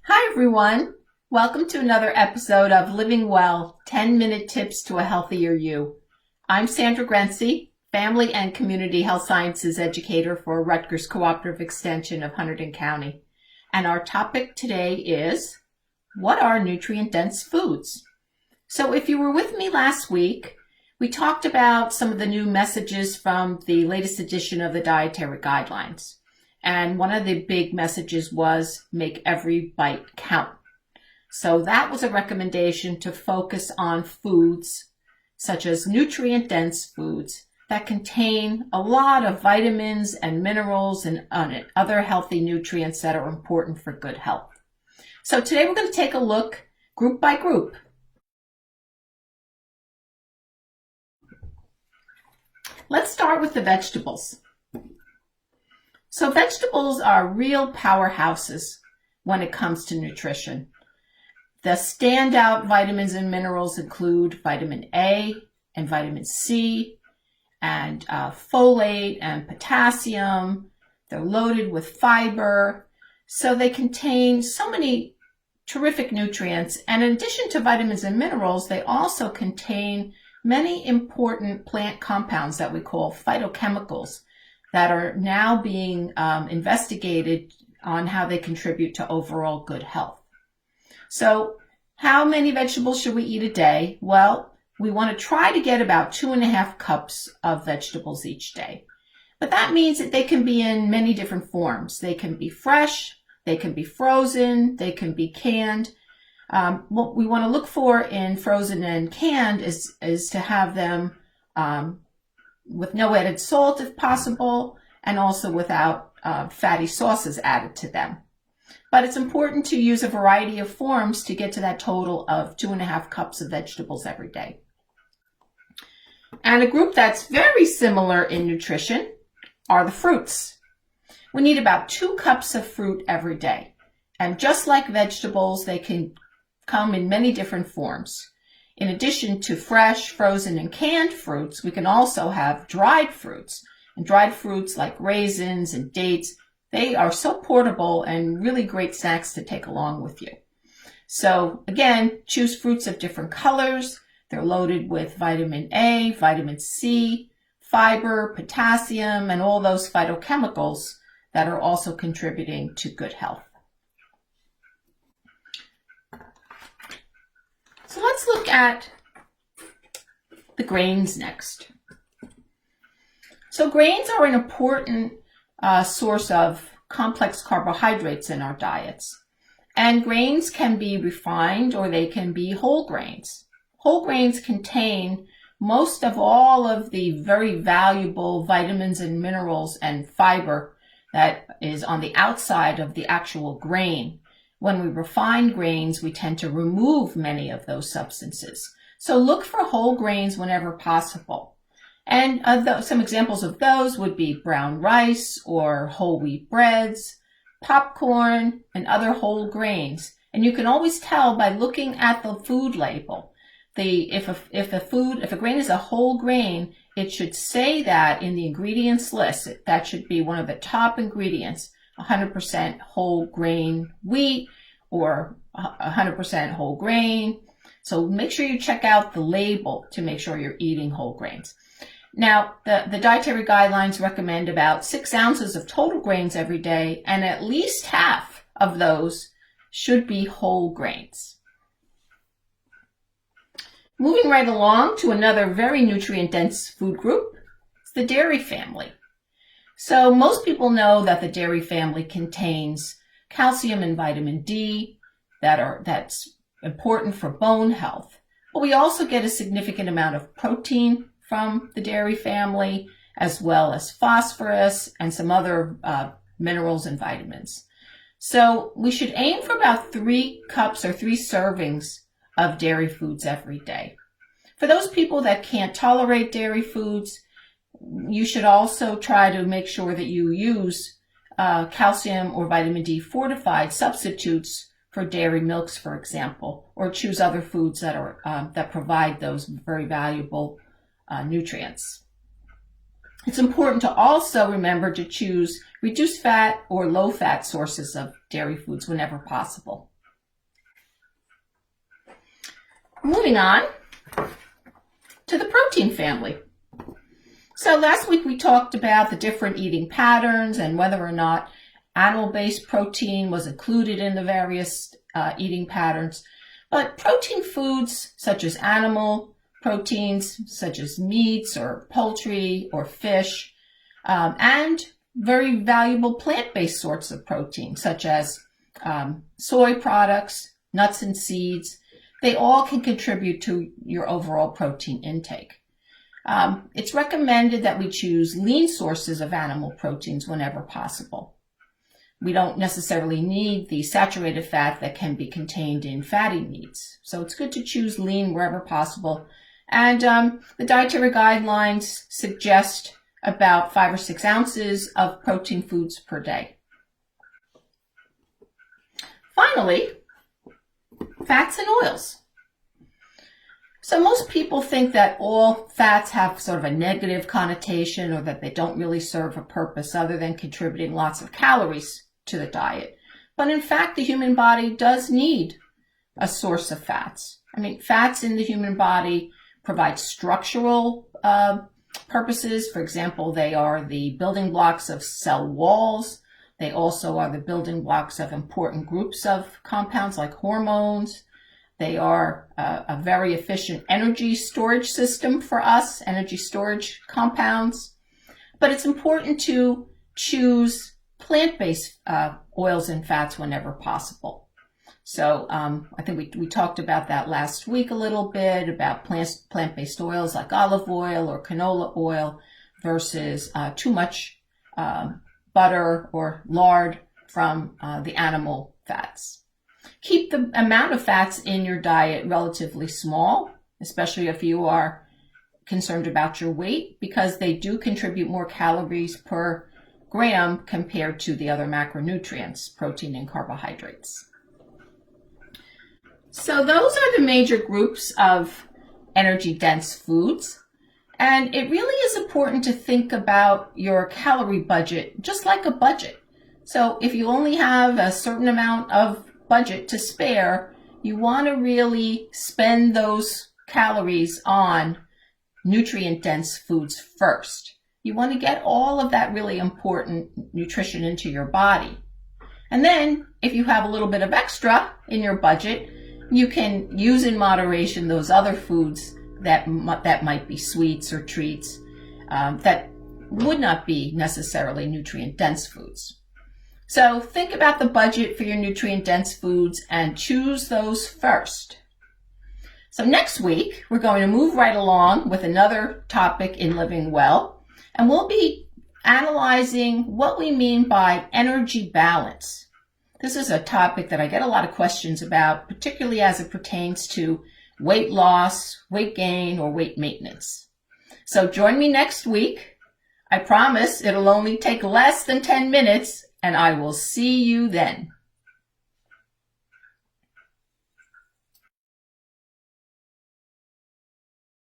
Hi everyone. Welcome to another episode of Living Well, 10-minute tips to a healthier you. I'm Sandra Grency, Family and Community Health Sciences Educator for Rutgers Cooperative Extension of Hunterdon County. And our topic today is, what are nutrient-dense foods? So if you were with me last week, we talked about some of the new messages from the latest edition of the Dietary Guidelines. And one of the big messages was make every bite count. So that was a recommendation to focus on foods such as nutrient-dense foods that contain a lot of vitamins and minerals and other healthy nutrients that are important for good health. So today we're going to take a look group by group. Let's start with the vegetables. So vegetables are real powerhouses when it comes to nutrition. The standout vitamins and minerals include vitamin A and vitamin C and folate and potassium. They're loaded with fiber. So they contain so many terrific nutrients. And in addition to vitamins and minerals, they also contain many important plant compounds that we call phytochemicals, that are now being investigated on how they contribute to overall good health. So how many vegetables should we eat a day? Well, we want to try to get about 2.5 cups of vegetables each day. But that means that they can be in many different forms. They can be fresh, they can be frozen, they can be canned. What we want to look for in frozen and canned is to have them with no added salt if possible, and also without fatty sauces added to them. But it's important to use a variety of forms to get to that total of 2.5 cups of vegetables every day. And a group that's very similar in nutrition are the fruits. We need about 2 cups of fruit every day. And just like vegetables, they can come in many different forms. In addition to fresh, frozen, and canned fruits, we can also have dried fruits. And dried fruits like raisins and dates, they are so portable and really great snacks to take along with you. So again, choose fruits of different colors. They're loaded with vitamin A, vitamin C, fiber, potassium, and all those phytochemicals that are also contributing to good health. So let's look at the grains next. So grains are an important source of complex carbohydrates in our diets. And grains can be refined or they can be whole grains. Whole grains contain most of all of the very valuable vitamins and minerals and fiber that is on the outside of the actual grain. When we refine grains, we tend to remove many of those substances. So look for whole grains whenever possible. And some examples of those would be brown rice or whole wheat breads, popcorn, and other whole grains. And you can always tell by looking at the food label. If a grain is a whole grain, it should say that in the ingredients list. That should be one of the top ingredients. 100% whole grain wheat or 100% whole grain. So make sure you check out the label to make sure you're eating whole grains. Now, the dietary guidelines recommend about 6 ounces of total grains every day, and at least half of those should be whole grains. Moving right along to another very nutrient-dense food group, it's the dairy family. So most people know that the dairy family contains calcium and vitamin D that's important for bone health. But we also get a significant amount of protein from the dairy family, as well as phosphorus and some other minerals and vitamins. So we should aim for about 3 cups or 3 servings of dairy foods every day. For those people that can't tolerate dairy foods, you should also try to make sure that you use calcium or vitamin D fortified substitutes for dairy milks, for example, or choose other foods that provide those very valuable nutrients. It's important to also remember to choose reduced fat or low fat sources of dairy foods whenever possible. Moving on to the protein family. So last week we talked about the different eating patterns and whether or not animal-based protein was included in the various eating patterns. But protein foods such as animal proteins, such as meats or poultry or fish, and very valuable plant-based sorts of protein such as soy products, nuts and seeds, they all can contribute to your overall protein intake. It's recommended that we choose lean sources of animal proteins whenever possible. We don't necessarily need the saturated fat that can be contained in fatty meats. So it's good to choose lean wherever possible. And the dietary guidelines suggest about 5 or 6 ounces of protein foods per day. Finally, fats and oils. So most people think that all fats have sort of a negative connotation or that they don't really serve a purpose other than contributing lots of calories to the diet. But in fact, the human body does need a source of fats. I mean, fats in the human body provide structural purposes. For example, they are the building blocks of cell walls. They also are the building blocks of important groups of compounds like hormones. They are a very efficient energy storage system for us, energy storage compounds. But it's important to choose plant-based oils and fats whenever possible. So I think we talked about that last week a little bit, about plant-based oils like olive oil or canola oil versus too much butter or lard from the animal fats. Keep the amount of fats in your diet relatively small, especially if you are concerned about your weight, because they do contribute more calories per gram compared to the other macronutrients, protein and carbohydrates. So those are the major groups of energy-dense foods. And it really is important to think about your calorie budget, just like a budget. So if you only have a certain amount of budget to spare, you want to really spend those calories on nutrient-dense foods first. You want to get all of that really important nutrition into your body. And then, if you have a little bit of extra in your budget, you can use in moderation those other foods that might be sweets or treats that would not be necessarily nutrient-dense foods. So think about the budget for your nutrient-dense foods and choose those first. So next week, we're going to move right along with another topic in Living Well, and we'll be analyzing what we mean by energy balance. This is a topic that I get a lot of questions about, particularly as it pertains to weight loss, weight gain, or weight maintenance. So join me next week. I promise it'll only take less than 10 minutes, and I will see you then.